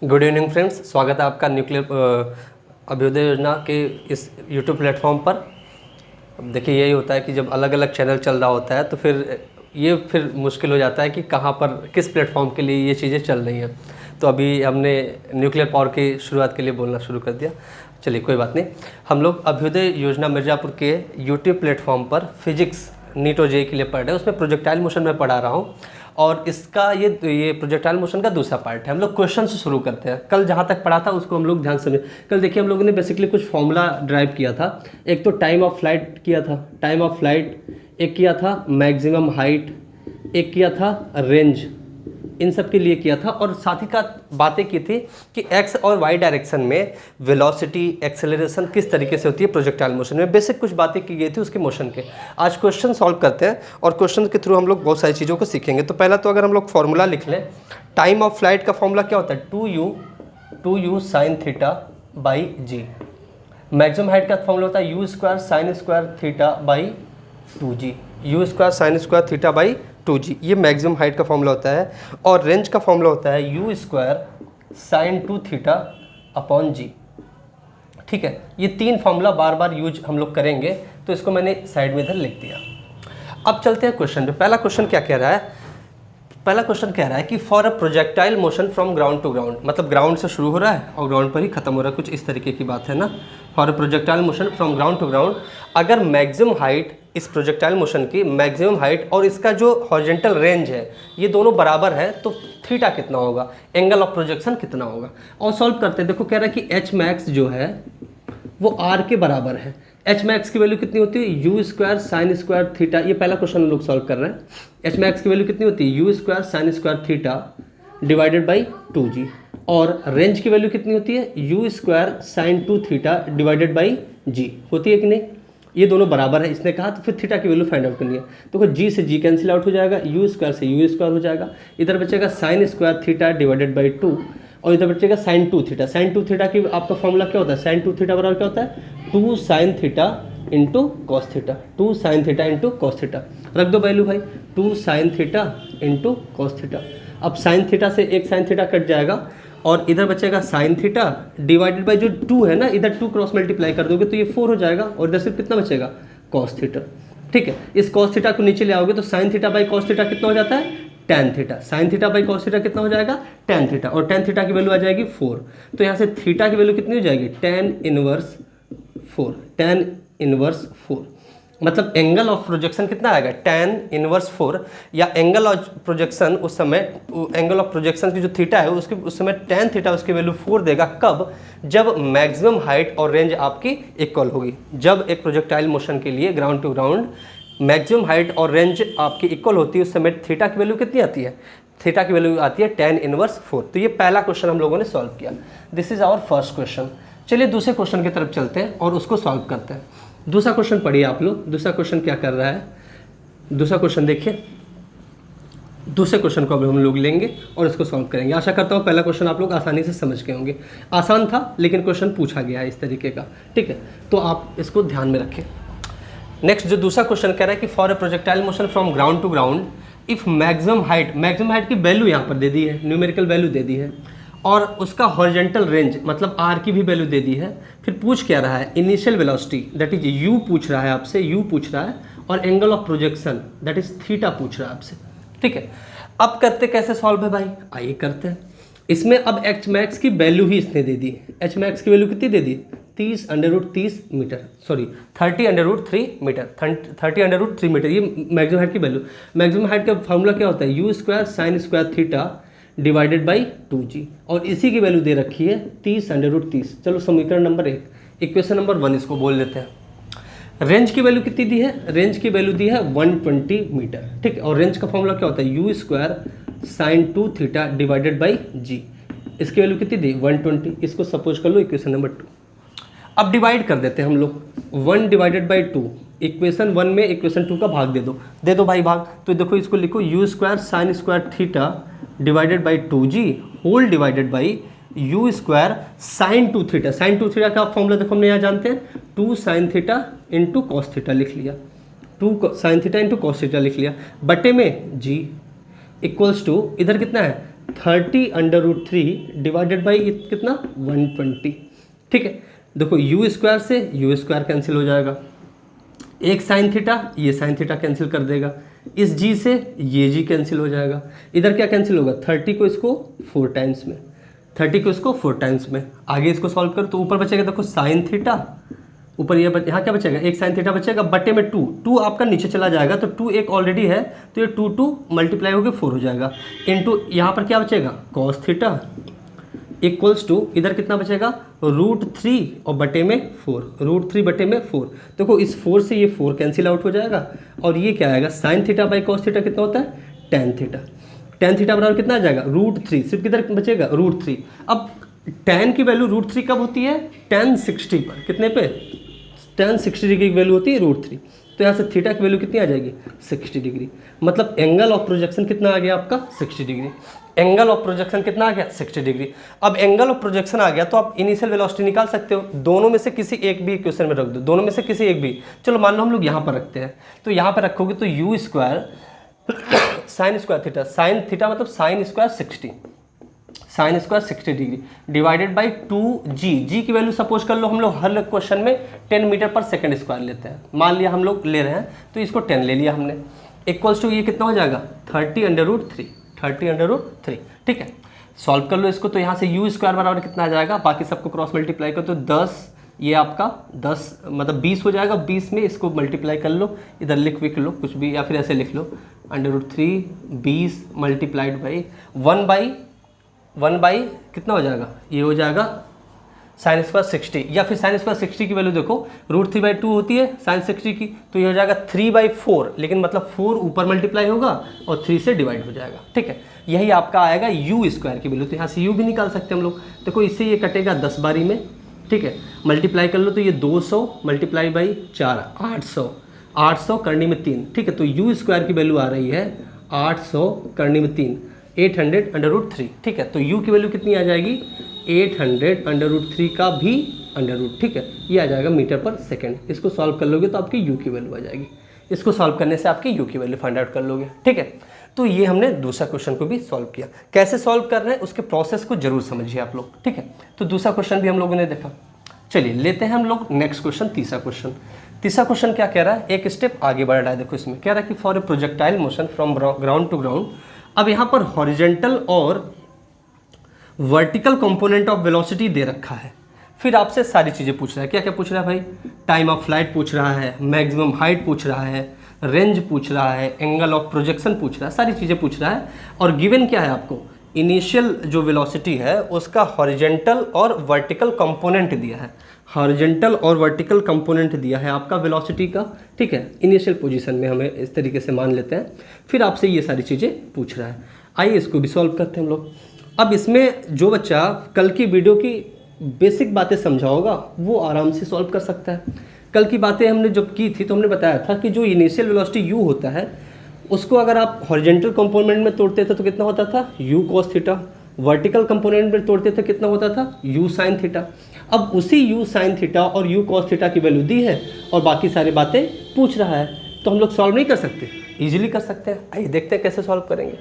Good evening friends, स्वागत है आपका न्यूक्लियर अभ्युदय योजना के इस यूट्यूब प्लेटफॉर्म पर। अब देखिए, यही होता है कि जब अलग अलग चैनल चल रहा होता है तो फिर मुश्किल हो जाता है कि कहाँ पर किस प्लेटफॉर्म के लिए ये चीज़ें चल रही हैं। तो अभी हमने न्यूक्लियर पावर की शुरुआत के लिए बोलना शुरू कर दिया। चलिए, कोई बात नहीं। हम लोग अभ्युदय योजना मिर्ज़ापुर के यूट्यूब प्लेटफॉर्म पर फिजिक्स नीट और जेईई के लिए पढ़ रहे हैं। उसमें प्रोजेक्टाइल मोशन में पढ़ा रहा हूँ और इसका ये प्रोजेक्टाइल मोशन का दूसरा पार्ट है। हम लोग क्वेश्चन से शुरू करते हैं। कल जहाँ तक पढ़ा था उसको हम लोग ध्यान से समझें। कल देखिए, हम लोगों ने बेसिकली कुछ फॉर्मूला ड्राइव किया था। एक तो टाइम ऑफ फ्लाइट किया था, टाइम ऑफ फ्लाइट, एक किया था मैक्सिमम हाइट, एक किया था रेंज, इन सब के लिए किया था। और साथ ही का बातें की थी कि एक्स और वाई डायरेक्शन में वेलोसिटी, एक्सेलरेशन किस तरीके से होती है प्रोजेक्टाइल मोशन में। बेसिक कुछ बातें की गई थी उसके मोशन के। आज क्वेश्चन सॉल्व करते हैं और क्वेश्चन के थ्रू हम लोग बहुत सारी चीज़ों को सीखेंगे। तो पहला तो अगर हम लोग फॉर्मूला लिख लें, टाइम ऑफ फ्लाइट का फॉर्मूला क्या होता है? 2u sine theta by g. Maximum height का फॉर्मूला होता है u² sine square theta by 2g, u² sine square theta by 2g। ये मैक्सिमम हाइट का फॉर्मूला होता है। और रेंज का फॉर्मूला होता है u² साइन 2 थीटा अपॉन जी। ठीक है, ये तीन फॉर्मूला बार बार यूज हम लोग करेंगे, तो इसको मैंने साइड में इधर लिख दिया। अब चलते हैं क्वेश्चन पे। पहला क्वेश्चन क्या कह रहा है? पहला क्वेश्चन कह रहा है कि for a projectile motion from ground to ground, मतलब ग्राउंड से शुरू हो रहा है और ग्राउंड पर ही खत्म हो रहा है, कुछ इस तरीके की बात है ना। For a projectile motion from ground to ground, अगर मैक्सिमम हाइट, इस प्रोजेक्टाइल मोशन की मैक्सिमम हाइट और इसका जो हॉरिजॉन्टल रेंज है ये दोनों बराबर है, तो थीटा कितना होगा, एंगल ऑफ प्रोजेक्शन कितना होगा। और सॉल्व करते हैं। देखो, कह रहा है कि एच मैक्स जो है वो आर के बराबर है। एच मैक्स की वैल्यू कितनी होती है? u² sine square theta. ये पहला क्वेश्चन हम लोग सॉल्व कर रहे हैं। एच मैक्स की वैल्यू कितनी होती है? u² sine square theta divided by 2g। और रेंज की वैल्यू कितनी होती है? u² sine 2 theta divided by G. होती है कि नहीं? ये दोनों बराबर है इसने कहा, तो फिर थीटा की वैल्यू फाइंड आउट करनी है। तो जी से जी कैंसिल आउट हो जाएगा, u² से u² हो जाएगा, इधर बचेगा sign square theta divided by 2 और इधर बचेगा साइन 2 थीटा। साइन 2 थीटा की आपका फॉर्मूला क्या होता है? साइन 2 थीटा बराबर क्या होता है? 2 sine theta into cos theta. 2 sine theta into cos theta रख दो वैल्यू भाई, 2 sine theta into cos theta. अब साइन थीटा से एक साइन थीटा कट जाएगा और इधर बचेगा साइन थीटा डिवाइडेड बाई जो 2 है ना, इधर 2 क्रॉस मल्टीप्लाई कर दोगे तो ये 4 हो जाएगा और इधर सिर्फ कितना बचेगा? Cos theta. ठीक है, इस कॉस थीटा को नीचे ले आओगे तो sine theta by cos theta कितना हो जाता है? Tan theta. Sine theta by cos theta कितना हो जाएगा? Tan theta. और टेन थीटा की वैल्यू आ जाएगी 4। तो यहाँ से थीटा की वैल्यू कितनी हो जाएगी? Tan inverse 4। टेन इनवर्स 4 मतलब एंगल ऑफ प्रोजेक्शन कितना आएगा? Tan inverse 4। या एंगल ऑफ प्रोजेक्शन उस समय, एंगल ऑफ प्रोजेक्शन की जो थीटा है उसकी उस समय टेन थीटा उसकी वैल्यू 4 देगा। कब? जब मैक्सिमम हाइट और रेंज आपकी इक्वल होगी। जब एक प्रोजेक्टाइल मोशन के लिए ground to ground maximum height और रेंज आपकी इक्वल होती है, उस समय थीटा की वैल्यू कितनी आती है? थीटा की वैल्यू आती है टेन इनवर्स 4। तो ये पहला क्वेश्चन हम लोगों ने सॉल्व किया। This is our first question. चलिए दूसरे क्वेश्चन की तरफ चलते हैं और उसको सॉल्व करते हैं। दूसरा क्वेश्चन पढ़िए आप लोग। दूसरा क्वेश्चन क्या कर रहा है? दूसरा क्वेश्चन देखिए। दूसरे क्वेश्चन को अब हम लोग लेंगे और इसको सॉल्व करेंगे। आशा करता हूँ पहला क्वेश्चन आप लोग आसानी से समझ गए होंगे। आसान था लेकिन क्वेश्चन पूछा गया है इस तरीके का। ठीक है, तो आप इसको ध्यान में रखें। नेक्स्ट जो दूसरा क्वेश्चन कह रहा है कि for a projectile motion from ground to ground if maximum height की वैल्यू यहाँ पर दे दी है, न्यूमेरिकल वैल्यू दे दी है, और उसका हॉरिजॉन्टल रेंज मतलब आर की भी वैल्यू दे दी है। फिर पूछ क्या रहा है? Initial velocity that is you पूछ रहा है आपसे, यू पूछ रहा है, और angle of projection that is theta पूछ रहा है आपसे। ठीक है, अब करते कैसे सॉल्व है भाई? आइए करते हैं। इसमें अब एच मैक्स की वैल्यू ही इसने दे दी। एच मैक्स की वैल्यू कितनी दे दी? 30√30 मीटर, सॉरी 30√3 मीटर, 30√3 मीटर। ये मैक्सिमम हाइट की वैल्यू। मैक्सिमम हाइट का फॉर्मूला क्या होता है? u² sine square theta divided by 2g। और इसी की वैल्यू दे रखी है 30√30। चलो समीकरण नंबर 1, इक्वेशन नंबर 1 इसको बोल देते हैं। रेंज की वैल्यू कितनी दी है? रेंज की वैल्यू दी है 120 मीटर। ठीक है, और रेंज का फॉर्मूला क्या होता है? u² sine 2 theta divided by G. इसकी वैल्यू कितनी दी? 120। इसको सपोज कर लो इक्वेशन नंबर 2। अब डिवाइड कर देते हैं हम लोग। 1 डिवाइडेड बाई 2, इक्वेशन 1 में इक्वेशन 2 का भाग दे दो भाई भाग। तो देखो इसको लिखो u² sine square theta divided by 2g whole divided by u² sine 2 theta. Sine 2 theta का फॉर्मूला देखो हमने यहाँ जानते हैं, 2 sine theta into cos theta लिख लिया, 2 sine theta into cos theta लिख लिया, बटे में g इक्वल्स टू इधर कितना है? 30√3 डिवाइडेड बाई कितना 120। ठीक है, देखो यू स्क्वायर से यू स्क्वायर कैंसिल हो जाएगा, एक साइन थीटा, ये साइन थीटा कैंसिल कर देगा, इस जी से ये जी कैंसिल हो जाएगा, इधर क्या कैंसिल होगा 30 को इसको 4 टाइम्स में, 30 को इसको 4 टाइम्स में, आगे इसको सॉल्व करो तो ऊपर बचेगा देखो साइन थीटा, ऊपर ये यहाँ क्या बचेगा एक साइन थीटा बचेगा बटे में 2 आपका नीचे चला जाएगा, तो 2 एक ऑलरेडी है तो ये 2 मल्टीप्लाई होकर 4 हो जाएगा, इनटू यहाँ पर क्या बचेगा कॉस थीटा इक्वल्स टू इधर कितना बचेगा √3 और बटे में 4, √3 बटे में 4। देखो इस 4 से ये 4 कैंसिल आउट हो जाएगा और ये क्या आएगा sign theta by cos theta कितना होता है टेन थीटा, टेन थीटा बराबर कितना आ जाएगा √3, सिर्फ किधर बचेगा √3। अब टेन की वैल्यू √3 कब होती है tan 60 पर, कितने पे tan 60 डिग्री की वैल्यू होती है √3, तो यहाँ से थीटा की वैल्यू कितनी आ जाएगी 60 डिग्री, मतलब एंगल ऑफ प्रोजेक्शन कितना आ गया आपका 60 डिग्री, एंगल ऑफ प्रोजेक्शन कितना आ गया 60 डिग्री। अब एंगल ऑफ प्रोजेक्शन आ गया तो आप इनिशियल वेलोसिटी निकाल सकते हो, दोनों में से किसी एक भी इक्वेशन में रख दो, दोनों में से किसी एक भी, चलो मान लो हम लोग यहाँ पर रखते हैं, तो यहाँ पर रखोगे तो u square sine square theta, sine theta मतलब sine square 60, sine square 60 degree divided by 2g, G की वैल्यू सपोज कर लो हम लोग हर क्वेश्चन में 10 मीटर पर सेकंड स्क्वायर लेते हैं, मान लिया हम लोग ले रहे हैं तो इसको 10 ले लिया हमने, इक्वल्स टू ये कितना हो जाएगा 30√3, ठीक है। सॉल्व कर लो इसको, तो यहाँ से यू स्क्वायर बराबर कितना आ जाएगा, बाकी सबको क्रॉस मल्टीप्लाई करो तो 10, ये आपका 10 मतलब 20 हो जाएगा, 20 में इसको मल्टीप्लाई कर लो, इधर लिख लो कुछ भी या फिर ऐसे लिख लो √3 20 मल्टीप्लाइड बाई 1 बाई कितना हो जाएगा, ये हो जाएगा साइन स्क्वायर 60, या फिर साइन स्क्वायर 60 की वैल्यू देखो √3/2 होती है साइन 60 की, तो ये हो जाएगा 3/4, लेकिन मतलब 4 ऊपर मल्टीप्लाई होगा और 3 से डिवाइड हो जाएगा, ठीक है। यही आपका आएगा यू स्क्वायर की वैल्यू, तो यहाँ से यू भी निकाल सकते हैं हम लोग, देखो इससे ये कटेगा 10 बारी में, ठीक है, मल्टीप्लाई कर लो तो ये 200 मल्टीप्लाई बाई 4 800 करनी में 3, ठीक है, तो यू स्क्वायर की वैल्यू आ रही है 800 करनी में 3 800√3, ठीक है, तो u की वैल्यू कितनी आ जाएगी 800√3 का भी √, ठीक है, ये आ जाएगा मीटर पर सेकंड। इसको सॉल्व कर लोगे तो आपकी u की वैल्यू आ जाएगी, इसको सॉल्व करने से आपकी u की वैल्यू फाइंड आउट कर लोगे, ठीक है। तो ये हमने दूसरा क्वेश्चन को भी सॉल्व किया, कैसे सॉल्व कर रहे हैं उसके प्रोसेस को जरूर समझिए आप लोग, ठीक है। तो दूसरा क्वेश्चन भी हम लोगों ने देखा, चलिए लेते हैं हम लोग नेक्स्ट क्वेश्चन, तीसरा क्वेश्चन क्या कह रहा है, एक स्टेप आगे बढ़ रहा है। देखो इसमें कह रहा है कि for a projectile motion from ground to ground, अब यहाँ पर हॉरिजेंटल और वर्टिकल कंपोनेंट ऑफ वेलोसिटी दे रखा है, फिर आपसे सारी चीज़ें पूछ रहा है, क्या क्या पूछ रहा है भाई, टाइम ऑफ फ्लाइट पूछ रहा है, मैक्सिमम हाइट पूछ रहा है, रेंज पूछ रहा है, एंगल ऑफ प्रोजेक्शन पूछ रहा है, सारी चीज़ें पूछ रहा है, और गिवन क्या है आपको इनिशियल जो वेलोसिटी है उसका हॉरिजेंटल और वर्टिकल कंपोनेंट दिया है, हॉरिजेंटल और वर्टिकल कंपोनेंट दिया है आपका वेलोसिटी का, ठीक है, इनिशियल पोजीशन में हमें इस तरीके से मान लेते हैं, फिर आपसे ये सारी चीज़ें पूछ रहा है। आइए इसको भी सॉल्व करते हैं हम लोग। अब इसमें जो बच्चा कल की वीडियो की बेसिक बातें समझा होगा वो आराम से सॉल्व कर सकता है। कल की बातें हमने जब की थी तो हमने बताया था कि जो इनिशियल वेलोसिटी u होता है उसको अगर आप हॉरिजेंटल कंपोनेंट में तोड़ते थे तो कितना होता था u cos theta, vertical component में तोड़ते थे कितना होता था u sin थीटा। अब उसी u sin थीटा और u cos थीटा की वैल्यू दी है और बाकी सारी बातें पूछ रहा है, तो हम लोग सॉल्व नहीं कर सकते, ईजिली कर सकते हैं। आइए देखते हैं कैसे सॉल्व करेंगे।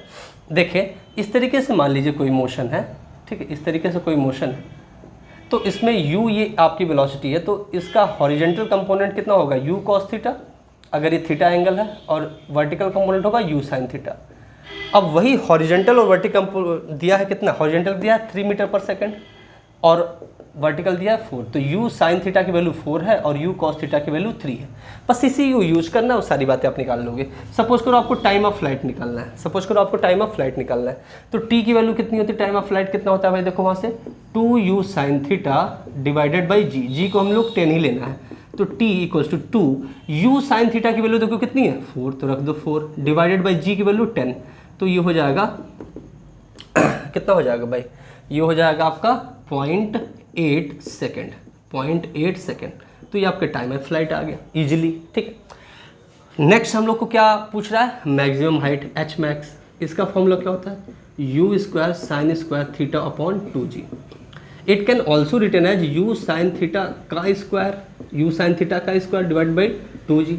देखिए इस तरीके से मान लीजिए कोई मोशन है, ठीक है, इस तरीके से कोई मोशन है, तो इसमें u ये आपकी वेलोसिटी है, तो इसका हॉरिजेंटल कंपोनेंट कितना होगा u cos थीटा, अगर ये थीटा एंगल है, और वर्टिकल कंपोनेंट होगा u sin थीटा। अब वही हॉरिजेंटल और वर्टिकल दिया है कितना, हॉरिजेंटल दिया है 3 मीटर पर सेकंड और वर्टिकल दिया है 4, तो u sin थीटा की वैल्यू 4 है और u cos थीटा की वैल्यू 3 है। बस इसी को यूज करना है, वो सारी बातें आप निकाल लोगे। सपोज करो आपको टाइम ऑफ फ्लाइट निकालना है, तो t की वैल्यू कितनी होती है, टाइम ऑफ फ्लाइट कितना होता है भाई, देखो वहाँ से 2u sin theta divided by g को हम लोग 10 ही लेना है, तो t equals to 2u sin theta की वैल्यू देखो कितनी है 4, तो रख दो 4 डिवाइडेड बाई g की वैल्यू 10, तो ये हो जाएगा कितना हो जाएगा भाई, ये हो जाएगा आपका 0.8 सेकेंड, 0.8 सेकेंड, तो ये आपके टाइम ऑफ फ्लाइट आ गया इजीली, ठीक है। नेक्स्ट हम लोग को क्या पूछ रहा है, मैक्सिमम हाइट h मैक्स, इसका फॉर्मूला क्या होता है u square sine square theta upon 2g। It can also written as u sin theta का square divide by 2g।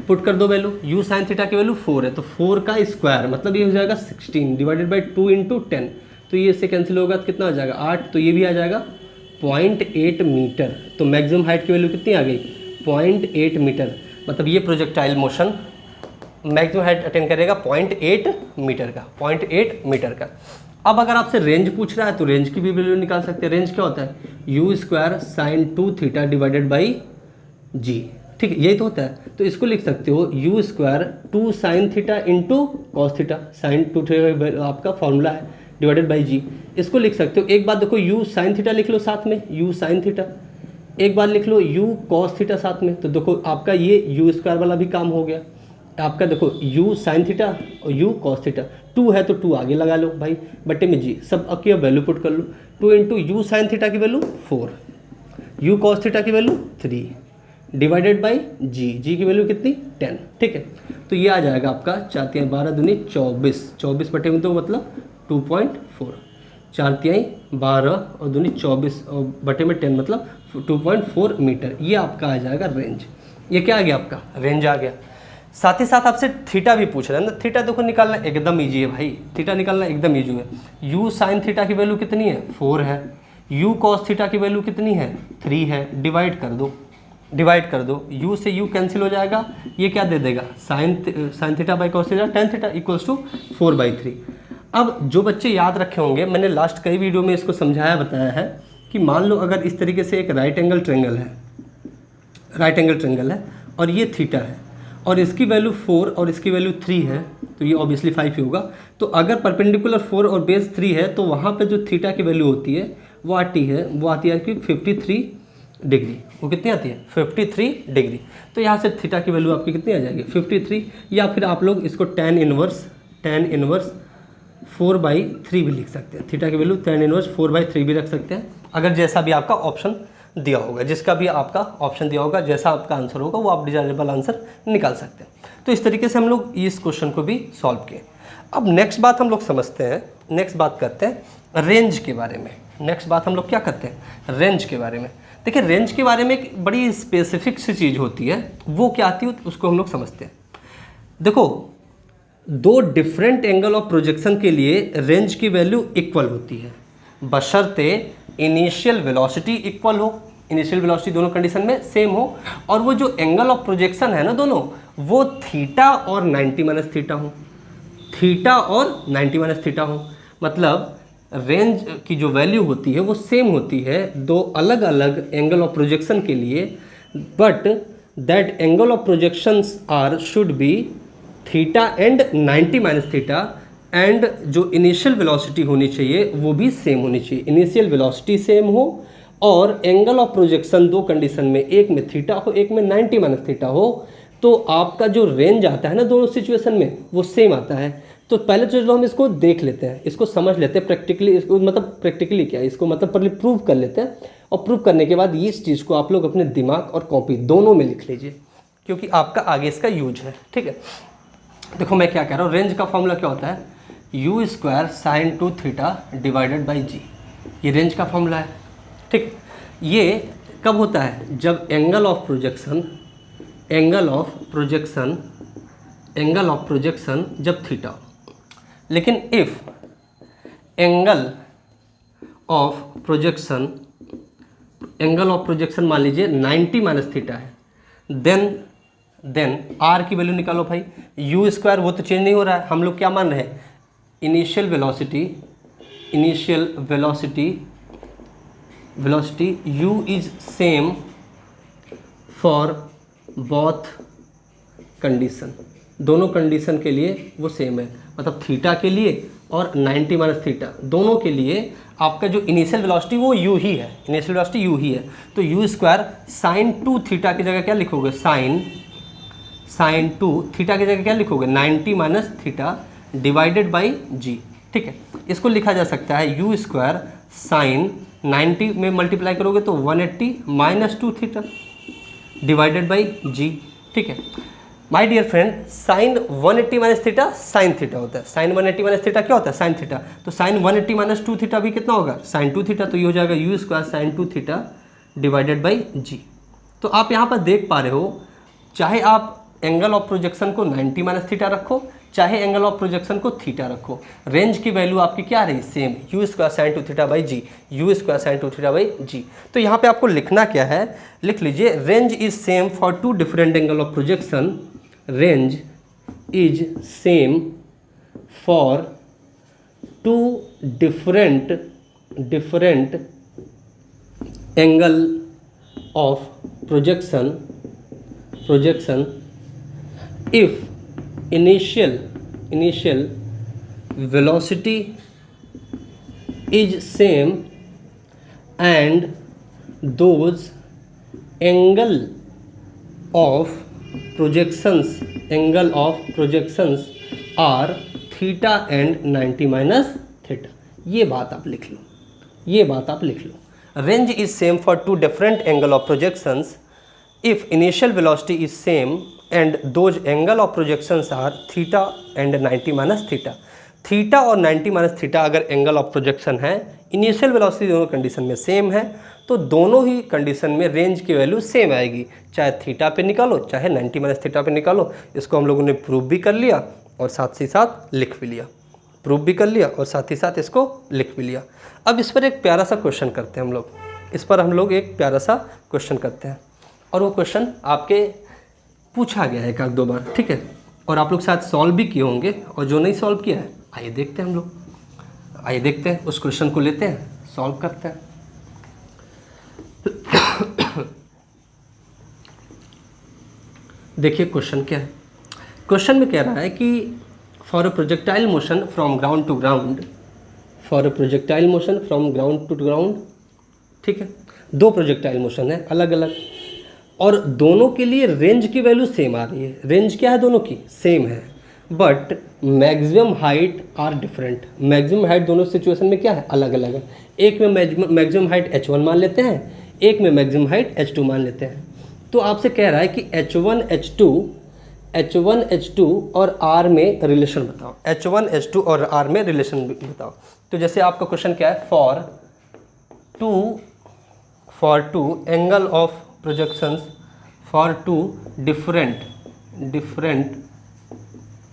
Put कर दो वैल्यू, u साइन थीटा की वैल्यू 4 है तो 4 का स्क्वायर मतलब ये हो जाएगा 16 डिवाइडेड बाई 2 इंटू 10, तो ये इससे कैंसिल होगा तो कितना आ जाएगा 8, तो ये भी आ जाएगा 0.8 मीटर। तो मैक्सिमम हाइट की वैल्यू कितनी आ गई 0.8 मीटर, मतलब ये projectile motion maximum height attain करेगा 0.8 मीटर का, 0.8 मीटर का। अब अगर आपसे रेंज पूछ रहा है तो रेंज की भी वैल्यू निकाल सकते हैं। रेंज क्या होता है u square sine 2 theta divided by जी, ठीक है यही तो होता है। तो इसको लिख सकते हो u square 2 sine theta into cos theta, sine 2 theta आपका फॉर्मूला है डिवाइडेड बाई जी। इसको लिख सकते हो, एक बात देखो u साइन थीटा लिख लो साथ में, u साइन थीटा, एक बार लिख लो u कॉस थीटा साथ में, तो देखो आपका ये u स्क्वायर वाला भी काम हो गया आपका। देखो u साइन थीटा और u कॉस थीटा, 2 है तो 2 आगे लगा लो भाई बटे में जी, सब अब की वैल्यू पुट कर लो। 2 इंटू यू साइन थीटा की वैल्यू 4, u कॉस थीटा की वैल्यू 3 डिवाइडेड बाई जी, जी की वैल्यू कितनी 10, ठीक है। तो ये आ जाएगा आपका 4 तिहाई 12 दूनी 24, 24 बटे में तो मतलब 2.4, 4 तिहाई 12 और दूनी 24 और बटे में 10 मतलब 2.4 मीटर, ये आपका आ जाएगा रेंज। ये क्या आ गया आपका रेंज आ गया। साथ ही साथ आपसे थीटा भी पूछ रहा है ना, थीटा देखो निकालना एकदम ईजी है भाई, थीटा निकालना एकदम ईजी है। u साइन थीटा की वैल्यू कितनी है 4 है, u कॉस थीटा की वैल्यू कितनी है 3 है, डिवाइड कर दो, डिवाइड कर दो, u से u कैंसिल हो जाएगा, ये क्या दे देगा sine theta by cos theta tan theta equals to 4/3। अब जो बच्चे याद रखे होंगे, मैंने लास्ट कई वीडियो में इसको समझाया बताया है कि मान लो अगर इस तरीके से एक राइट एंगल ट्रेंगल है, राइट एंगल ट्रेंगल है और ये थीटा है और इसकी वैल्यू 4 और इसकी वैल्यू 3 है, तो ये ऑब्वियसली 5 ही होगा। तो अगर परपेंडिकुलर 4 और बेस 3 है तो वहाँ पे जो थीटा की वैल्यू होती है वो आती है कि 53 डिग्री। वो कितनी आती है 53 डिग्री। तो यहाँ से थीटा की वैल्यू आपकी कितनी आ जाएगी 53, या फिर आप लोग इसको tan इनवर्स 4/3 भी लिख सकते हैं। थीटा की वैल्यू tan इनवर्स 4/3 भी रख सकते हैं, अगर जैसा भी आपका ऑप्शन दिया होगा, जिसका भी आपका ऑप्शन दिया होगा, जैसा आपका आंसर होगा वो आप डिजायरेबल आंसर निकाल सकते हैं। तो इस तरीके से हम लोग इस क्वेश्चन को भी सॉल्व किए। अब नेक्स्ट बात हम लोग समझते हैं, नेक्स्ट बात करते हैं रेंज के बारे में। नेक्स्ट बात हम लोग क्या करते हैं रेंज के बारे में। देखिए रेंज के बारे में एक बड़ी स्पेसिफिक सी चीज़ होती है, वो क्या आती है उसको हम लोग समझते हैं। देखो दो डिफरेंट एंगल ऑफ प्रोजेक्शन के लिए रेंज की वैल्यू इक्वल होती है, बशर्ते इनिशियल वेलोसिटी इक्वल हो, इनिशियल वेलोसिटी दोनों कंडीशन में सेम हो, और वो जो एंगल ऑफ प्रोजेक्शन है ना दोनों, वो थीटा और 90 माइनस थीटा हो, थीटा और 90 माइनस थीटा हो। मतलब रेंज की जो वैल्यू होती है वो सेम होती है दो अलग अलग एंगल ऑफ प्रोजेक्शन के लिए, but that angle of projections are should be theta and 90 minus theta, and जो इनिशियल वेलोसिटी होनी चाहिए वो भी सेम होनी चाहिए। इनिशियल वेलोसिटी सेम हो और एंगल ऑफ प्रोजेक्शन दो कंडीशन में, एक में थीटा हो एक में 90 माइनस थीटा हो, तो आपका जो रेंज आता है ना दोनों सिचुएशन में वो सेम आता है। तो पहले तो हम इसको देख लेते हैं, इसको समझ लेते हैं प्रैक्टिकली, इसको मतलब प्रैक्टिकली क्या है, इसको मतलब पहले प्रूव कर लेते हैं, और प्रूव करने के बाद इस चीज़ को आप लोग अपने दिमाग और कॉपी दोनों में लिख लीजिए, क्योंकि आपका आगे इसका यूज है। ठीक है, देखो मैं क्या कह रहा हूँ, रेंज का फॉर्मूला क्या होता है u square sine 2 theta divided by G, ये रेंज का फॉर्मूला है। ठीक, ये कब होता है जब एंगल ऑफ प्रोजेक्शन जब थीटा हो। लेकिन इफ एंगल ऑफ प्रोजेक्शन मान लीजिए 90 माइनस थीटा है, देन आर की वैल्यू निकालो भाई। यू स्क्वायर वो तो चेंज नहीं हो रहा है, हम लोग क्या मान रहे हैं initial velocity u is same for both condition, दोनों कंडीशन के लिए वो सेम है, मतलब थीटा के लिए और 90 माइनस थीटा दोनों के लिए आपका जो इनिशियल वेलोसिटी वो u ही है, इनिशियल वेलोसिटी u ही है। तो u स्क्वायर साइन 2 थीटा की जगह क्या लिखोगे साइन 2 थीटा की जगह क्या लिखोगे 90 माइनस थीटा डिवाइडेड बाई जी। ठीक है, इसको लिखा जा सकता है u स्क्वायर साइन 90 में मल्टीप्लाई करोगे तो 180 माइनस 2 थीटा डिवाइडेड बाई जी। ठीक है my dear friend, sine 180 minus theta sine theta होता है, साइन 180 माइनस थीटा क्या होता है साइन थीटा, तो साइन 180 माइनस 2 थीटा भी कितना होगा साइन 2 थीटा, तो ये हो जाएगा u square sine 2 theta divided by G. तो आप यहाँ पर देख पा रहे हो, चाहे आप एंगल ऑफ प्रोजेक्शन को 90 माइनस थीटा रखो, चाहे एंगल ऑफ प्रोजेक्शन को थीटा रखो, रेंज की वैल्यू आपकी क्या रही, same, u square sine 2 theta by G, u square sine 2 theta by G. तो यहाँ पे आपको लिखना क्या है, लिख लीजिए range is same for two different angle of projection, range is same for two different angle of projection if initial velocity is same and those angle of projections are theta and 90 minus theta। ये बात आप लिख लो, range is same for two different angle of projections if initial velocity is same and those angle of projections are theta and 90 minus theta। Theta और 90 minus theta अगर angle of projection है, initial velocity दोनों condition में same है, तो दोनों ही condition में range की वैल्यू सेम आएगी, चाहे थीटा पे निकालो चाहे 90 माइनस थीटा पे निकालो। इसको हम लोगों ने प्रूव भी कर लिया और साथ ही साथ लिख भी लिया, इसको लिख भी लिया। अब इस पर एक प्यारा सा क्वेश्चन करते हैं और वो क्वेश्चन आपके पूछा गया है एक आध दो बार, ठीक है, और आप लोग शायद सॉल्व भी किए होंगे, और जो नहीं सॉल्व किया है आइए देखते हैं उस क्वेश्चन को लेते हैं, सॉल्व करते हैं। देखिए क्वेश्चन क्या है। क्वेश्चन में कह रहा है कि for a projectile motion from ground to ground, ठीक है, दो प्रोजेक्टाइल मोशन है अलग अलग, और दोनों के लिए रेंज की वैल्यू सेम आ रही है। रेंज क्या है, दोनों की सेम है, but maximum height are different. Maximum height दोनों सिचुएशन में क्या है, अलग अलग है। एक में मैक्सिमम हाइट h1 मान लेते हैं, एक में मैक्सिमम हाइट h2 मान लेते हैं। तो आपसे कह रहा है कि h1 h2 और r में रिलेशन बताओ, h1 h2 और r में रिलेशन बताओ। तो जैसे आपका क्वेश्चन क्या है, for two angle of projections for two different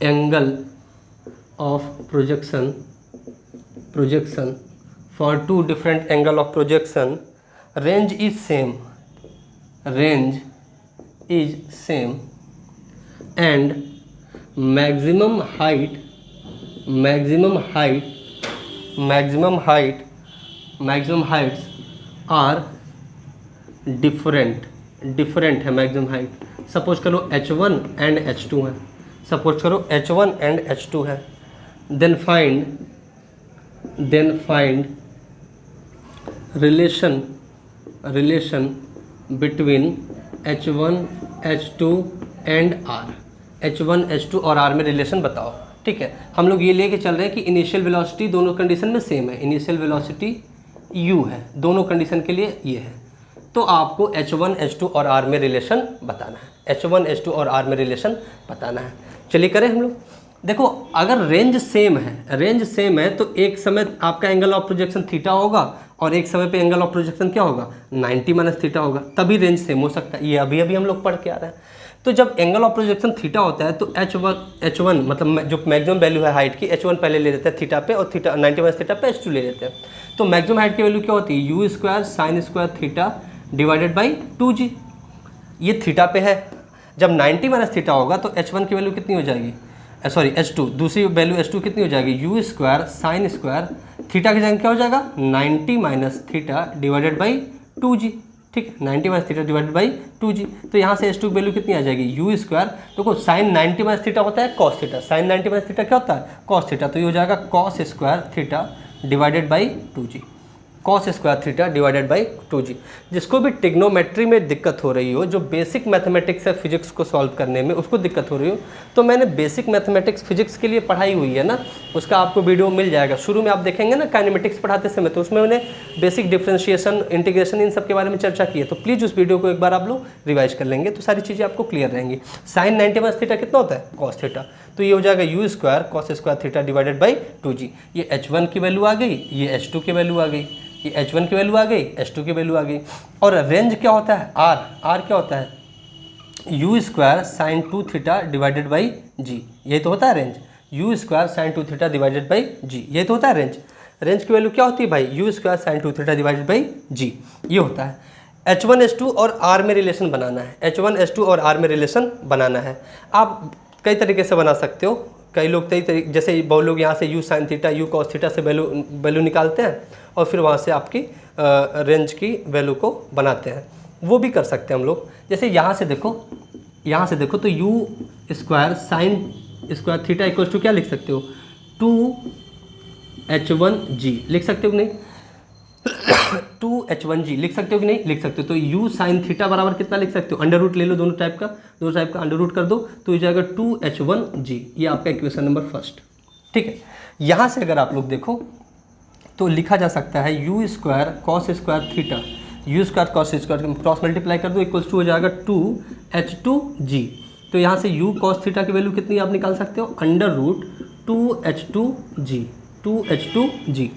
angle of projection for two different angle of projection, range is same and maximum heights are different है मैक्सिमम हाइट। सपोज करो h1 and h2 है, then find relation between h1 h2 and r। h1 h2 और r में relation बताओ, ठीक है। हम लोग ये लेके चल रहे हैं कि इनिशियल वेलोसिटी दोनों कंडीशन में सेम है, इनिशियल वेलोसिटी u है, दोनों कंडीशन के लिए ये है। तो आपको h1 h2 और r में रिलेशन बताना है, चलिए करें हम लोग। देखो अगर रेंज सेम है तो एक समय आपका एंगल ऑफ प्रोजेक्शन थीटा होगा और एक समय पे एंगल ऑफ प्रोजेक्शन क्या होगा, 90 माइनस थीटा होगा, तभी रेंज सेम हो सकता है। ये अभी हम लोग पढ़ के आ रहे हैं। तो जब एंगल ऑफ प्रोजेक्शन थीटा होता है तो h1 मतलब जो मैक्सिमम वैल्यू है हाइट की, h1 पहले ले लेते हैं थीटा पे, और थीटा 90 माइनस थीटा पे h2 ले लेते हैं। तो मैक्सिमम हाइट की वैल्यू क्या होती है, u square sine square theta divided by 2g। ये थीटा पे है, जब 90 माइनस थीटा होगा तो h1 की वैल्यू कितनी हो जाएगी, सॉरी h2, दूसरी वैल्यू h2 कितनी हो जाएगी, u square sine square theta की जगह क्या हो जाएगा 90 minus theta divided by 2g, ठीक है, 90 minus theta divided by 2g। तो यहाँ से h2 की वैल्यू कितनी आ जाएगी, यू स्क्वायर, देखो साइन 90 माइनस थीटा होता है cos theta, sine 90 minus theta क्या होता है, कॉस थीटा, तो ये हो जाएगा cos square theta divided by 2g, cos square theta divided by 2g। जिसको भी टिग्नोमेट्री में दिक्कत हो रही हो, जो बेसिक मैथमेटिक्स है फिजिक्स को सॉल्व करने में उसको दिक्कत हो रही हो, तो मैंने बेसिक मैथमेटिक्स फिजिक्स के लिए पढ़ाई हुई है ना, उसका आपको वीडियो मिल जाएगा। शुरू में आप देखेंगे ना काइनेमेटिक्स पढ़ाते समय, तो उसमें मैंने बेसिक डिफ्रेंशिएशन, इंटीग्रेशन, इन सब के बारे में चर्चा की है। तो प्लीज़ उस वीडियो को एक बार आप लोग रिवाइज कर लेंगे तो सारी चीज़ें आपको क्लियर रहेंगी। साइन 90 माइनस थीटा कितना होता है, कॉस थीटा, तो ये हो जाएगा you square cos square theta divided by 2g। ये h1 की वैल्यू आ गई, ये h2 की वैल्यू आ गई, ये h1 की वैल्यू आ गई, h2 की वैल्यू आ गई। और रेंज क्या होता है, r क्या होता है, u square sine 2 theta divided by G, ये तो होता है range. U square sine 2 theta divided by G, ये तो होता है रेंज। रेंज की वैल्यू क्या होती है भाई? U square sine 2 theta divided by G, ये होता है। H1H2 और R में रिलेशन बनाना है, H1H2 और R में रिलेशन बनाना है। आप कई तरीके से बना सकते हो, कई लोग कई तरीके, जैसे बहुत लोग यहाँ से you sine theta you cos theta से वैल्यू निकालते हैं और फिर वहाँ से आपकी रेंज की वैल्यू को बनाते हैं, वो भी कर सकते हैं हम लोग। जैसे यहाँ से देखो तो u square sine square theta equal to क्या लिख सकते हो? 2H1G लिख सकते हो कि नहीं? 2H1G लिख सकते हो कि नहीं? लिख सकते हो। तो u साइन थीटा बराबर कितना लिख सकते हो? अंडर रूट ले लो, दोनों टाइप का अंडर रूट कर दो तो ये जाएगा 2H1G। ये आपका इक्वेशन नंबर फर्स्ट, ठीक है। यहाँ से अगर आप लोग देखो तो लिखा जा सकता है u square cos square theta, u square cos square cross multiply कर दो इक्वल्स टू हो जाएगा 2H2G। तो यहाँ से u कॉस थीटा की वैल्यू कितनी आप निकाल सकते हो? अंडर रूट 2H2G,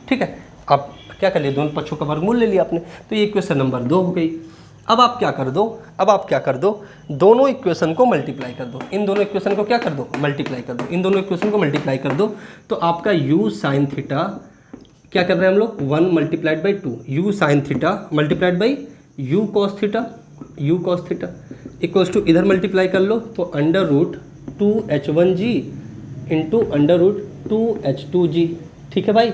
ठीक है। आप क्या कर लिए? दोनों पक्षों का वर्गमूल ले लिया आपने, तो ये इक्वेशन नंबर 2 हो गई। अब आप क्या कर दो? दोनों इक्वेशन को मल्टीप्लाई कर दो। इन दोनों इक्वेशन को क्या कर दो? मल्टीप्लाई कर दो। इन दोनों इक्वेशन को मल्टीप्लाई कर दो तो आपका u साइन थीटा क्या कर रहे हैं हम लोग? 1 multiplied by 2, u sine theta multiplied by u cos theta equals to इधर मल्टीप्लाई कर लो तो under root 2H1G into under root 2H2G, ठीक है भाई,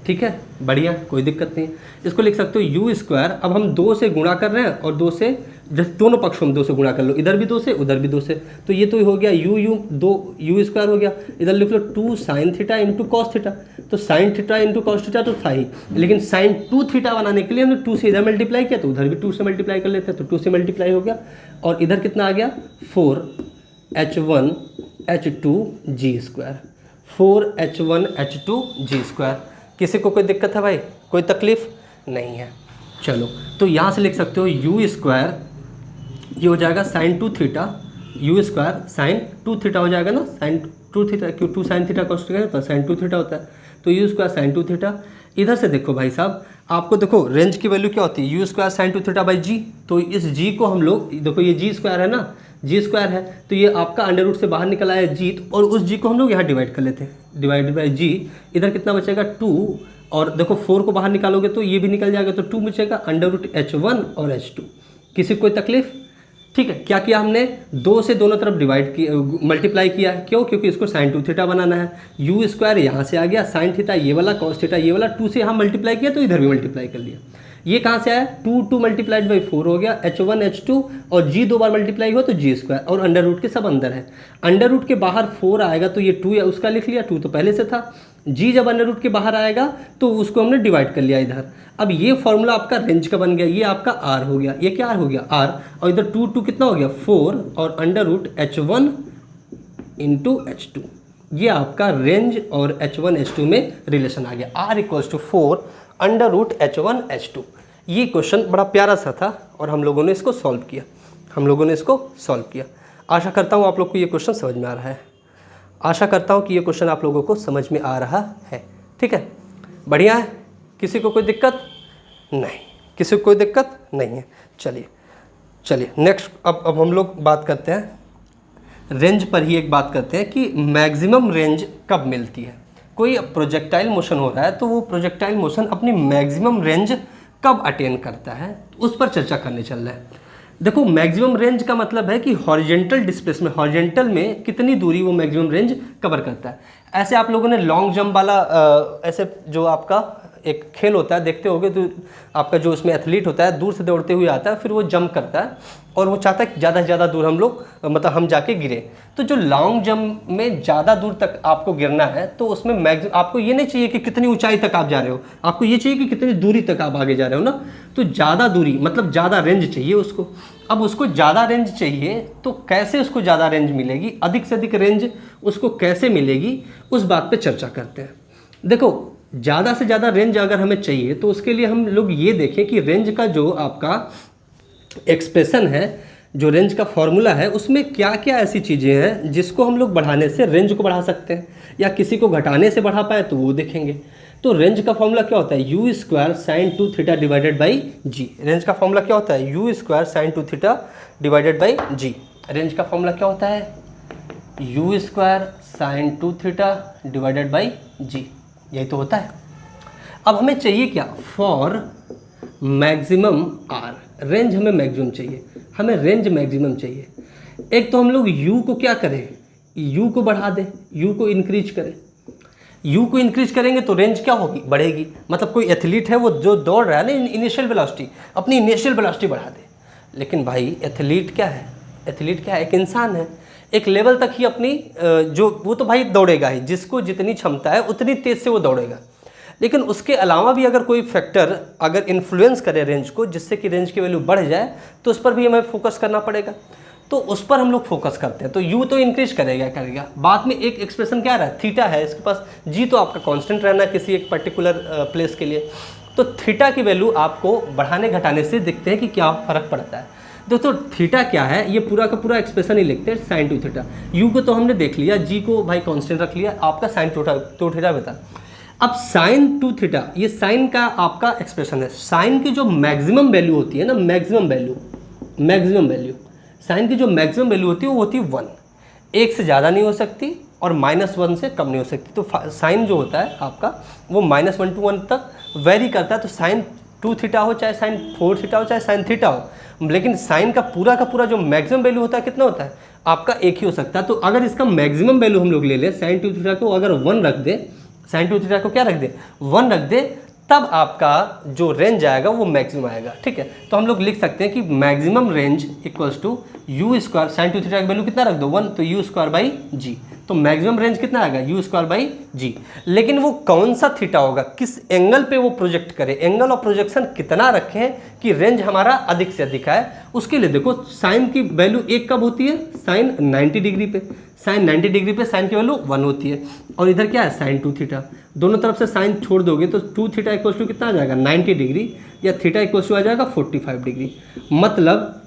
ठीक है, बढ़िया, कोई दिक्कत नहीं है। इसको लिख सकते हो यू स्क्वायर, अब हम 2 से गुणा कर रहे हैं और 2 से, जैसे दोनों पक्षों में 2 से गुणा कर लो, इधर भी 2 से उधर भी 2 से, तो ये तो हो गया यू स्क्वायर हो गया। इधर लिख लो 2 sine theta into cos theta, तो sine theta into cos theta तो था ही, लेकिन साइन 2 थीटा बनाने के लिए हमने 2 से इधर मल्टीप्लाई किया तो उधर भी 2 से मल्टीप्लाई कर लेते हैं, तो 2 से मल्टीप्लाई हो गया। और इधर कितना आ गया? 4H1H2G square, 4H1H2G square. किसी को कोई दिक्कत है भाई? कोई तकलीफ नहीं है। चलो, तो यहाँ से लिख सकते हो यू स्क्वायर, ये हो जाएगा sine 2 theta, u square sine 2 theta हो जाएगा ना, साइन 2 थीटा, क्यों 2 साइन थीटा कॉस थीटा होता है, साइन 2 थीटा होता है, तो यू स्क्वायर साइन 2 थीटा। इधर से देखो भाई साहब, आपको देखो रेंज की वैल्यू क्या होती है? U square sine 2 theta by G, तो इस जी को हम लोग देखो, ये जी स्क्वायर है ना, जी स्क्वायर है, तो ये आपका अंडर रूट से बाहर निकल आया जी, और उस जी को हम लोग यहाँ डिवाइड कर लेते हैं, डिवाइड बाई जी। इधर कितना बचेगा? 2, और देखो 4 को बाहर निकालोगे तो ये भी निकल जाएगा, तो 2 बचेगा, अंडर रूट H1 और H2। किसी को कोई तकलीफ? ठीक है। क्या किया हमने? 2 से दोनों तरफ डिवाइड किया, मल्टीप्लाई किया है, क्यों? क्योंकि इसको साइन 2 थीटा बनाना है। यू स्क्वायर यहाँ से आ गया, साइन थीटा ये वाला, कॉस थीटा ये वाला, 2 से यहाँ मल्टीप्लाई किया तो इधर भी मल्टीप्लाई कर लिया। ये कहाँ से आया? 2 मल्टीप्लाइड बाई 4 हो गया, H1 H2, और जी 2 बार मल्टीप्लाई हुआ तो जी स्क्वायर, और अंडर रूट के सब अंदर है। अंडर रूट के बाहर 4 आएगा तो ये 2 उसका लिख लिया, 2 तो पहले से था। जी जब अंडर रूट के बाहर आएगा तो उसको हमने डिवाइड कर लिया इधर। अब ये फॉर्मूला आपका रेंज का बन गया, ये आपका आर हो गया, ये क्या आर हो गया? आर, और इधर 2 कितना हो गया? 4, और under root H1 into H2, ये आपका रेंज और H1 H2 में रिलेशन आ गया। R equals to 4 under root H1 H2। ये क्वेश्चन बड़ा प्यारा सा था और हम लोगों ने इसको सॉल्व किया, आशा करता हूँ आप लोग को ये क्वेश्चन समझ में आ रहा है, ठीक है, बढ़िया है। किसी को कोई दिक्कत नहीं है। चलिए नेक्स्ट, अब हम लोग बात करते हैं रेंज पर ही, एक बात करते हैं कि मैक्सिमम रेंज कब मिलती है। कोई प्रोजेक्टाइल मोशन हो रहा है तो वो प्रोजेक्टाइल मोशन अपनी मैक्सिमम रेंज कब अटेन करता है, उस पर चर्चा करने चल रहा है। देखो, मैक्सिमम रेंज का मतलब है कि हॉरिजेंटल डिस्प्लेसमेंट, हॉरिजेंटल में कितनी दूरी वो मैक्सिमम रेंज कवर करता है। ऐसे आप लोगों ने लॉन्ग जंप वाला ऐसे जो आपका एक खेल होता है देखते होगे, तो आपका जो उसमें एथलीट होता है दूर से दौड़ते हुए आता है, फिर वो जंप करता है और वो चाहता है कि ज़्यादा से ज़्यादा दूर हम जाके गिरे। तो जो लॉन्ग जंप में ज़्यादा दूर तक आपको गिरना है तो उसमें आपको ये नहीं चाहिए कि कितनी ऊंचाई तक आप जा रहे हो, आपको ये चाहिए कि कितनी दूरी तक आप आगे जा रहे हो ना। तो ज़्यादा दूरी मतलब ज़्यादा रेंज चाहिए उसको। अब उसको ज़्यादा रेंज चाहिए तो कैसे उसको ज़्यादा रेंज मिलेगी, अधिक से अधिक रेंज उसको कैसे मिलेगी, उस बात पे चर्चा करते हैं। देखो, ज़्यादा से ज़्यादा रेंज अगर हमें चाहिए तो उसके लिए हम लोग ये देखें कि रेंज का जो आपका एक्सप्रेशन है, जो रेंज का फॉर्मूला है, उसमें क्या क्या ऐसी चीज़ें हैं जिसको हम लोग बढ़ाने से रेंज को बढ़ा सकते हैं, या किसी को घटाने से बढ़ा पाए तो वो देखेंगे। तो रेंज का फॉर्मूला क्या होता है? U square sine 2 theta divided by g. Range का फॉर्मूला क्या होता है? U square sine 2 theta divided by g. Range का फॉर्मूला क्या होता है, u square sine 2 theta divided by g, यही तो होता है। अब हमें चाहिए क्या, फॉर मैक्सिमम आर, रेंज हमें मैक्सिमम चाहिए, हमें रेंज मैक्सिमम चाहिए। एक तो हम लोग यू को क्या करें, यू को बढ़ा दें, यू को इंक्रीज करें। यू को इंक्रीज करेंगे तो रेंज क्या होगी, बढ़ेगी। मतलब कोई एथलीट है वो जो दौड़ रहा है ना, इनिशियल वेलोसिटी, अपनी इनिशियल वेलोसिटी बढ़ा दे। लेकिन भाई एथलीट क्या है, एथलीट क्या है, एक इंसान है, एक लेवल तक ही अपनी जो वो तो भाई दौड़ेगा ही, जिसको जितनी क्षमता है उतनी तेज़ से वो दौड़ेगा। लेकिन उसके अलावा भी अगर कोई फैक्टर अगर इन्फ्लुएंस करे रेंज को, जिससे कि रेंज की वैल्यू बढ़ जाए, तो उस पर भी हमें फोकस करना पड़ेगा। तो उस पर हम लोग फोकस करते हैं। तो यू तो इंक्रीज करेगा। बाद में एक एक्सप्रेशन क्या रहा है, थीटा है इसके पास, जी तो आपका कांस्टेंट रहना है किसी एक पर्टिकुलर प्लेस के लिए। तो थीटा की वैल्यू आपको बढ़ाने घटाने से देखते हैं कि क्या फ़र्क पड़ता है। दोस्तों थीटा क्या है, ये पूरा का पूरा एक्सप्रेशन ही लिखते हैं साइन 2 थीटा। यू को तो हमने देख लिया, जी को भाई कांस्टेंट रख लिया, आपका साइन 2 थीटा बता। अब साइन 2 थीटा, ये साइन का आपका एक्सप्रेशन है। साइन की जो मैक्सिमम वैल्यू होती है ना, मैक्सिमम वैल्यू साइन की जो मैक्सिमम वैल्यू होती है वो होती है 1, एक से ज़्यादा नहीं हो सकती और -1 से कम नहीं हो सकती। तो साइन जो होता है आपका वो -1 to 1 तक वेरी करता है। तो साइन 2 थीटा हो, चाहे साइन 4 थीटा हो, चाहे साइन थीटा हो, लेकिन साइन का पूरा जो मैक्सिमम वैल्यू होता है कितना होता है आपका, एक ही हो सकता है। तो अगर इसका मैक्सिमम वैल्यू हम लोग ले लें, साइन 2 थीटा को अगर 1 रख दे, साइन 2 थीटा को क्या रख दे, 1 रख दे, तब आपका जो रेंज आएगा वो मैक्सिमम आएगा। ठीक है, तो हम लोग लिख सकते हैं कि maximum range equals to u square, sine 2 theta की वैल्यू कितना रख दो 1, तो यू स्क्वायर बाई जी। तो मैक्सिमम रेंज कितना आएगा, यू स्क्वायर बाई जी। लेकिन वो कौन सा थीटा होगा, किस एंगल पे वो प्रोजेक्ट करे, एंगल ऑफ प्रोजेक्शन कितना रखें कि रेंज हमारा अधिक से अधिक आए, उसके लिए देखो साइन की वैल्यू 1 कब होती है, साइन 90 डिग्री पे, साइन 90 डिग्री पे साइन की वैल्यू 1 होती है। और इधर क्या है, साइन 2 थीटा, दोनों तरफ से साइन छोड़ दोगे तो 2 थीटा इक्वल्स टू कितना आ जाएगा 90 डिग्री, या थीटा इक्वल्स टू आ जाएगा 45 डिग्री। मतलब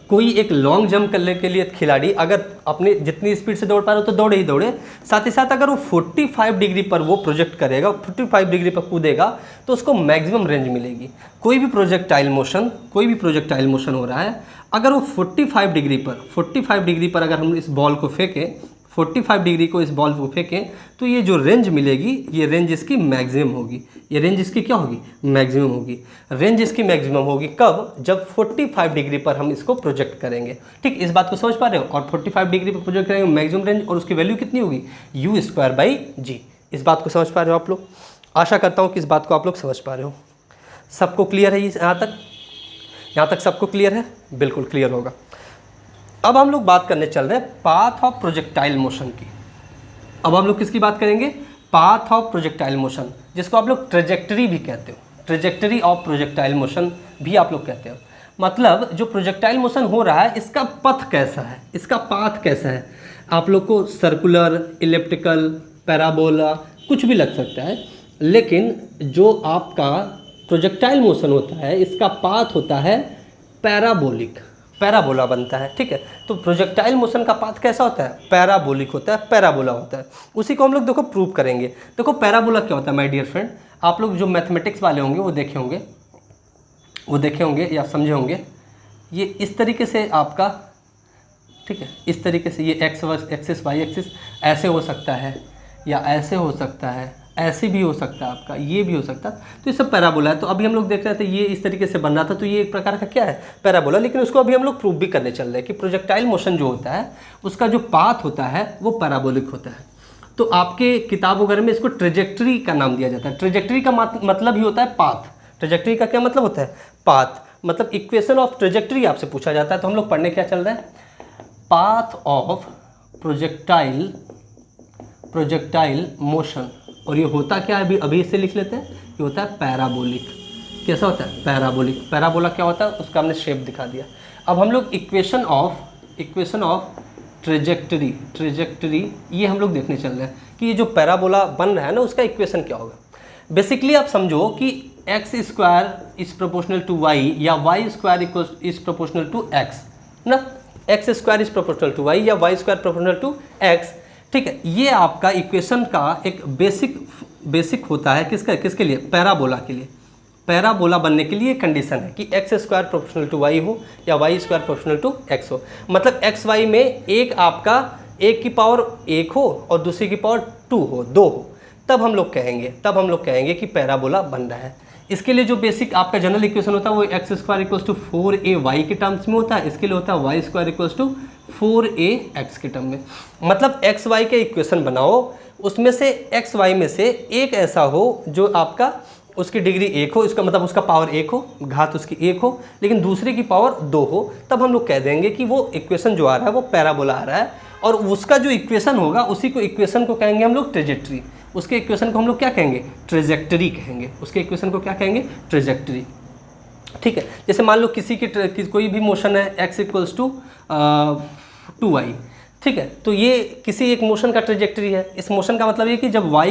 कोई एक लॉन्ग जंप करने के लिए खिलाड़ी अगर अपने जितनी स्पीड से दौड़ पा रहे हो तो दौड़े ही दौड़े, साथ ही साथ अगर वो 45 डिग्री पर वो प्रोजेक्ट करेगा, 45 डिग्री पर कूदेगा, तो उसको मैक्सिमम रेंज मिलेगी। कोई भी प्रोजेक्टाइल मोशन हो रहा है, अगर वो 45 डिग्री पर अगर हम इस बॉल को फेंकें, 45 डिग्री को इस बॉल को फेंकें, तो ये जो रेंज मिलेगी, ये रेंज इसकी मैक्सिमम होगी। ये रेंज इसकी क्या होगी, मैक्सिमम होगी। रेंज इसकी मैक्सिमम होगी कब, जब 45 डिग्री पर हम इसको प्रोजेक्ट करेंगे। ठीक, इस बात को समझ पा रहे हो। और 45 डिग्री पर प्रोजेक्ट करेंगे मैक्सिमम रेंज, और उसकी वैल्यू कितनी होगी, यू स्क्वायर बाई जी। इस बात को समझ पा रहे हो आप लोग, आशा करता हूँ कि इस बात को आप लोग समझ पा रहे हो। सबको क्लियर है यहाँ तक सबको क्लियर है, बिल्कुल क्लियर होगा। अब हम लोग बात करने चल रहे हैं पाथ ऑफ प्रोजेक्टाइल मोशन की। अब हम लोग किसकी बात करेंगे, पाथ ऑफ प्रोजेक्टाइल मोशन, जिसको आप लोग ट्रेजेक्टरी भी कहते हो, ट्रेजेक्टरी ऑफ प्रोजेक्टाइल मोशन भी आप लोग कहते हो। मतलब जो प्रोजेक्टाइल मोशन हो रहा है इसका पथ कैसा है, इसका पाथ कैसा है। आप लोग को सर्कुलर, इलिप्टिकल, पैराबोला कुछ भी लग सकता है, लेकिन जो आपका प्रोजेक्टाइल मोशन होता है इसका पाथ होता है पैराबोलिक, पैराबोला बनता है। ठीक है, तो प्रोजेक्टाइल मोशन का पाथ कैसा होता है, पैराबोलिक होता है, पैराबोला होता है। उसी को हम लोग देखो प्रूव करेंगे। देखो पैराबोला क्या होता है माय डियर फ्रेंड, आप लोग जो मैथमेटिक्स वाले होंगे वो देखे होंगे या समझे होंगे। ये इस तरीके से आपका, ठीक है, इस तरीके से ये एक्स एक्सिस वाई एक्सिस ऐसे हो सकता है, या ऐसे हो सकता है, ऐसे भी हो सकता है आपका, ये भी हो सकता है। तो ये सब पैराबोला है। तो अभी हम लोग देख रहे थे ये इस तरीके से बन रहा था, तो ये एक प्रकार का क्या है, पैराबोला। लेकिन उसको अभी हम लोग प्रूव भी करने चल रहे हैं कि प्रोजेक्टाइल मोशन जो होता है उसका जो पाथ होता है वो पैराबोलिक होता है। तो आपके किताब वगैरह में इसको ट्रेजेक्टरी का नाम दिया जाता है। ट्रेजेक्टरी का मतलब ही होता है पाथ। ट्रेजेक्टरी का क्या मतलब होता है, पाथ। मतलब इक्वेशन ऑफ ट्रेजेक्टरी आपसे पूछा जाता है। तो हम लोग पढ़ने क्या चल रहे हैं, पाथ ऑफ प्रोजेक्टाइल मोशन। और ये होता क्या है, अभी इसे लिख लेते हैं, ये होता है पैराबोलिक। कैसा होता है, पैराबोलिक। पैराबोला क्या होता है उसका हमने शेप दिखा दिया। अब हम लोग इक्वेशन ऑफ ट्रेजेक्टरी ये हम लोग देखने चल रहे हैं कि ये जो पैराबोला बन रहा है ना उसका इक्वेशन क्या होगा। बेसिकली आप समझो कि x square is proportional to y, या y square is proportional to x ना, x square is proportional to y, या y square proportional to x. ठीक है, ये आपका इक्वेशन का एक बेसिक होता है किसके लिए, पैराबोला के लिए। पैराबोला बनने के लिए कंडीशन है कि x square proportional to y हो या y square proportional to x हो, मतलब एक्स वाई में एक आपका एक की पावर 1 हो और दूसरी की पावर 2 हो, 2 हो, तब हम लोग कहेंगे कि पैराबोला बन रहा है। इसके लिए जो बेसिक आपका जनरल इक्वेशन होता है वो x square equals to 4ay के टर्म्स में होता है, इसके लिए होता है Y square equals to 4ax के टर्म में। मतलब एक्स वाई के इक्वेशन बनाओ, उसमें से एक्स वाई में से एक ऐसा हो जो आपका उसकी डिग्री 1 हो, इसका मतलब उसका पावर 1 हो, घात उसकी 1 हो, लेकिन दूसरे की पावर 2 हो, तब हम लोग कह देंगे कि वो इक्वेशन जो आ रहा है वो पैराबोला आ रहा है। और उसका जो इक्वेशन होगा उसी को इक्वेशन को कहेंगे हम लोग ट्रेजेक्ट्री, उसके इक्वेशन को हम लोग क्या कहेंगे, ट्रेजेक्टरी कहेंगे, उसके इक्वेशन को क्या कहेंगे, ट्रेजेक्टरी। ठीक है, जैसे मान लो किसी की कोई भी मोशन है x इक्वल्स टू 2y, ठीक है, तो ये किसी एक मोशन का ट्रेजेक्टरी है। इस मोशन का मतलब ये कि जब y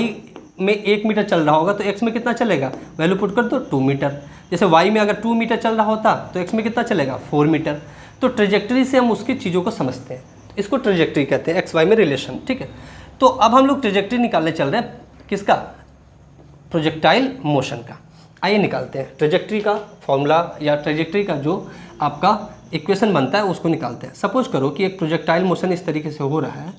में 1 मीटर चल रहा होगा तो x में कितना चलेगा, वैल्यू पुट कर दो 2 मीटर। जैसे y में अगर 2 मीटर चल रहा होता तो x में कितना चलेगा, 4 मीटर। तो ट्रेजेक्टरी से हम उसकी चीज़ों को समझते हैं, इसको ट्रेजेक्टरी कहते हैं, एक्स वाई में रिलेशन। ठीक है, तो अब हम लोग ट्रेजेक्टरी निकालने चल रहे हैं, किसका, प्रोजेक्टाइल मोशन का। आइए निकालते हैं ट्रेजेक्टरी का फॉर्मूला या ट्रेजेक्टरी का जो आपका इक्वेशन बनता है उसको निकालते हैं। सपोज करो कि एक प्रोजेक्टाइल मोशन इस तरीके से हो रहा है,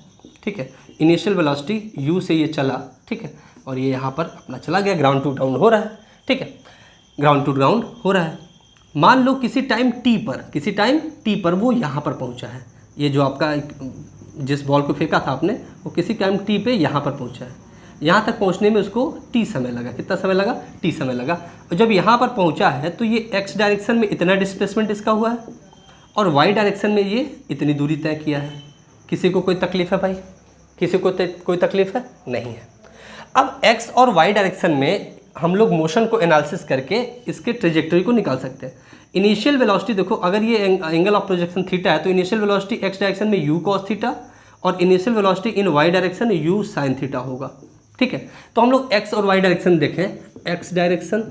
ठीक है, इनिशियल वेलोसिटी u से ये चला, ठीक है, और ये यहाँ पर अपना चला गया, ग्राउंड टू ग्राउंड हो रहा है, ठीक है, ग्राउंड टू ग्राउंड हो रहा है। मान लो किसी टाइम t पर वो यहाँ पर पहुँचा है, ये जो आपका जिस बॉल को फेंका था आपने वो किसी टाइम t पे यहाँ पर पहुँचा है। यहाँ तक पहुँचने में उसको t समय लगा, कितना समय लगा, t समय लगा। और जब यहाँ पर पहुँचा है तो ये x डायरेक्शन में इतना डिस्प्लेसमेंट इसका हुआ है और y डायरेक्शन में ये इतनी दूरी तय किया है। किसी को कोई तकलीफ़ है भाई, किसी को कोई तकलीफ़ है, नहीं है। अब x और y डायरेक्शन में हम लोग मोशन को एनालिसिस करके इसके ट्रेजेक्टरी को निकाल सकते हैं। इनिशियल वेलोसिटी देखो, अगर ये एंगल ऑफ प्रोजेक्शन थीटा है तो इनिशियल वेलोसिटी x डायरेक्शन में u cos थीटा और इनिशियल वेलोसिटी इन y direction u sin theta होगा। ठीक है, तो हम लोग x और y डायरेक्शन देखें, x डायरेक्शन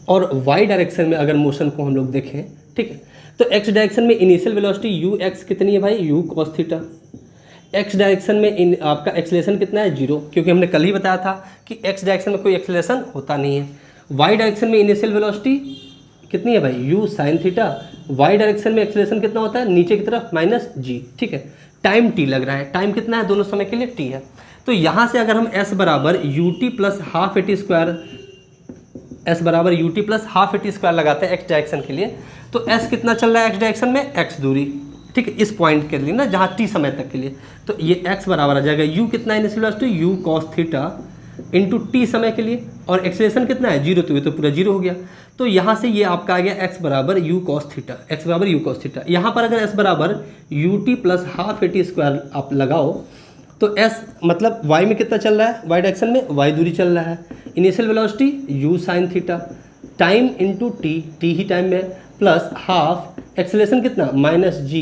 और y डायरेक्शन में अगर मोशन को हम लोग देखें, ठीक है, तो x डायरेक्शन में इनिशियल वेलोसिटी ux कितनी है भाई, u cos theta. x direction में आपका एक्सेलरेशन कितना है, 0, क्योंकि हमने कल ही बताया था कि x डायरेक्शन में कोई एक्सेलरेशन होता नहीं है। y डायरेक्शन में इनिशियल वेलोसिटी कितनी है भाई, u sin theta. y direction में एक्सेलरेशन कितना होता है, नीचे की तरफ -g। ठीक है, टाइम t लग रहा है, टाइम कितना है दोनों समय के लिए, t है। तो यहाँ से अगर हम s बराबर ut plus half eighty square लगाते हैं x डायरेक्शन के लिए, तो s कितना चल रहा है x डायरेक्शन में, x दूरी, ठीक है, इस पॉइंट के लिए ना जहाँ t समय तक के लिए, तो ये x बराबर आ जाएगा u कितना initial velocity, u cos theta into t समय के लिए, और एक्सेलरेशन कितना है 0, तो ये तो पूरा 0 हो गया। तो यहाँ से ये आपका आ गया x बराबर u cos थीटा, x बराबर u cos थीटा। यहाँ पर अगर s बराबर ut plus half eighty square आप लगाओ तो s मतलब y में कितना चल रहा है, y डायरेक्शन में y दूरी चल रहा है, initial velocity u sin theta, time into t ही टाइम में, प्लस हाफ एक्सेलरेशन कितना -g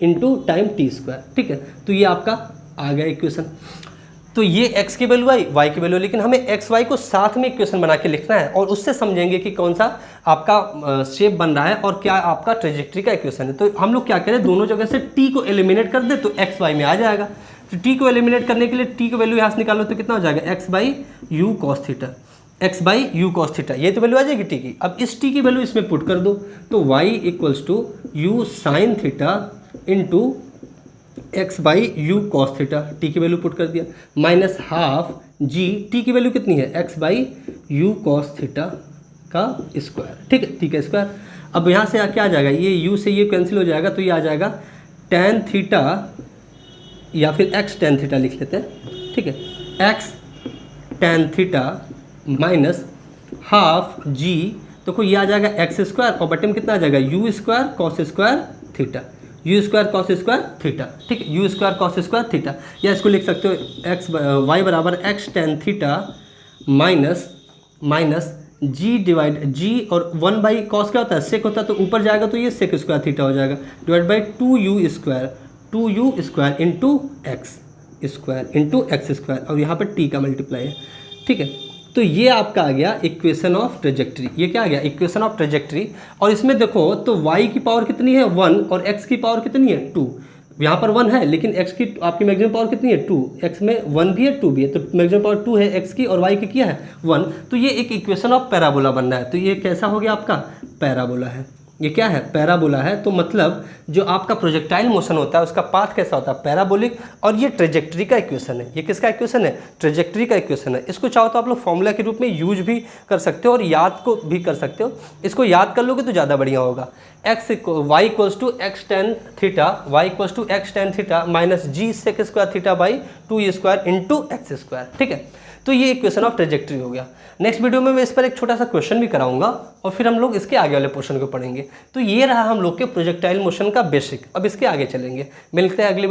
into time t square. ठीक है, तो ये आपका आ गया इक्वेशन। तो ये x की वैल्यू आई, y की वैल्यू, लेकिन हमें x y को साथ में इक्वेशन बना के लिखना है और उससे समझेंगे कि कौन सा आपका शेप बन रहा है और क्या आपका ट्रेजेक्टरी का इक्वेशन है। तो हम लोग क्या करें, दोनों जगह से t को एलिमिनेट कर दे तो x y में आ जाएगा। तो t को एलिमिनेट करने के लिए t की वैल्यू यहाँ से निकालो तो कितना हो जाएगा, x by u cos theta, x by u cos theta, ये तो वैल्यू आ जाएगी t की। अब इस t की वैल्यू इसमें पुट कर दो तो y equals to u sine theta into x by u cos theta, t की वैल्यू पुट कर दिया, माइनस हाफ g, t की वैल्यू कितनी है, x by u cos theta का स्क्वायर। ठीक है, t का स्क्वायर। अब यहाँ से क्या आ जाएगा, ये u से ये कैंसिल हो जाएगा तो ये आ जाएगा tan थीटा या फिर x tan थीटा लिख लेते हैं। ठीक है, x tan theta minus half g, तो कोई ये आ जाएगा x स्क्वायर और बटे में कितना आ जाएगा, u square cos square theta, u square cos square theta. ठीक है, u square cos square theta, या इसको लिख सकते हो y बराबर x tan theta minus g divide g, और 1 बाई कॉस क्या होता है, सेक होता है, तो ऊपर जाएगा तो ये सेक स्क्वायर थीटा हो जाएगा, divide by 2u square into x square, और यहाँ पर t का मल्टीप्लाई है। ठीक है, तो ये आपका आ गया इक्वेशन ऑफ ट्रेजेक्टरी। ये क्या आ गया, इक्वेशन ऑफ ट्रेजेक्टरी। और इसमें देखो तो y की पावर कितनी है 1 और x की पावर कितनी है 2। यहाँ पर 1 है, लेकिन x की आपकी मैक्सिमम पावर कितनी है 2, x में 1 भी है 2 भी है, तो मैक्सिमम पावर 2 है x की और y की क्या है 1। तो ये एक इक्वेशन ऑफ पैराबोला बन रहा है। तो ये कैसा हो गया आपका पैराबोला है, ये क्या है पैराबोला है। तो मतलब जो आपका प्रोजेक्टाइल मोशन होता है उसका पाथ कैसा होता है पैराबोलिक, और ये ट्रेजेक्ट्री का इक्वेशन है। ये किसका इक्वेशन है ट्रेजेक्ट्री का इक्वेशन है। इसको चाहो तो आप लोग फॉर्मूला के रूप में यूज भी कर सकते हो और याद को भी कर सकते हो। इसको याद कर लोगे तो ज़्यादा बढ़िया होगा। y equals to x tan theta, y equals to x tan theta minus g sec square theta by 2 square into x square. ठीक है, तो ये इक्वेशन ऑफ ट्रेजेक्ट्री हो गया। नेक्स्ट वीडियो में मैं इस पर एक छोटा सा क्वेश्चन भी कराऊंगा और फिर हम लोग इसके आगे वाले पोर्शन को पढ़ेंगे। तो ये रहा हम लोग के प्रोजेक्टाइल मोशन का बेसिक। अब इसके आगे चलेंगे, मिलते हैं अगले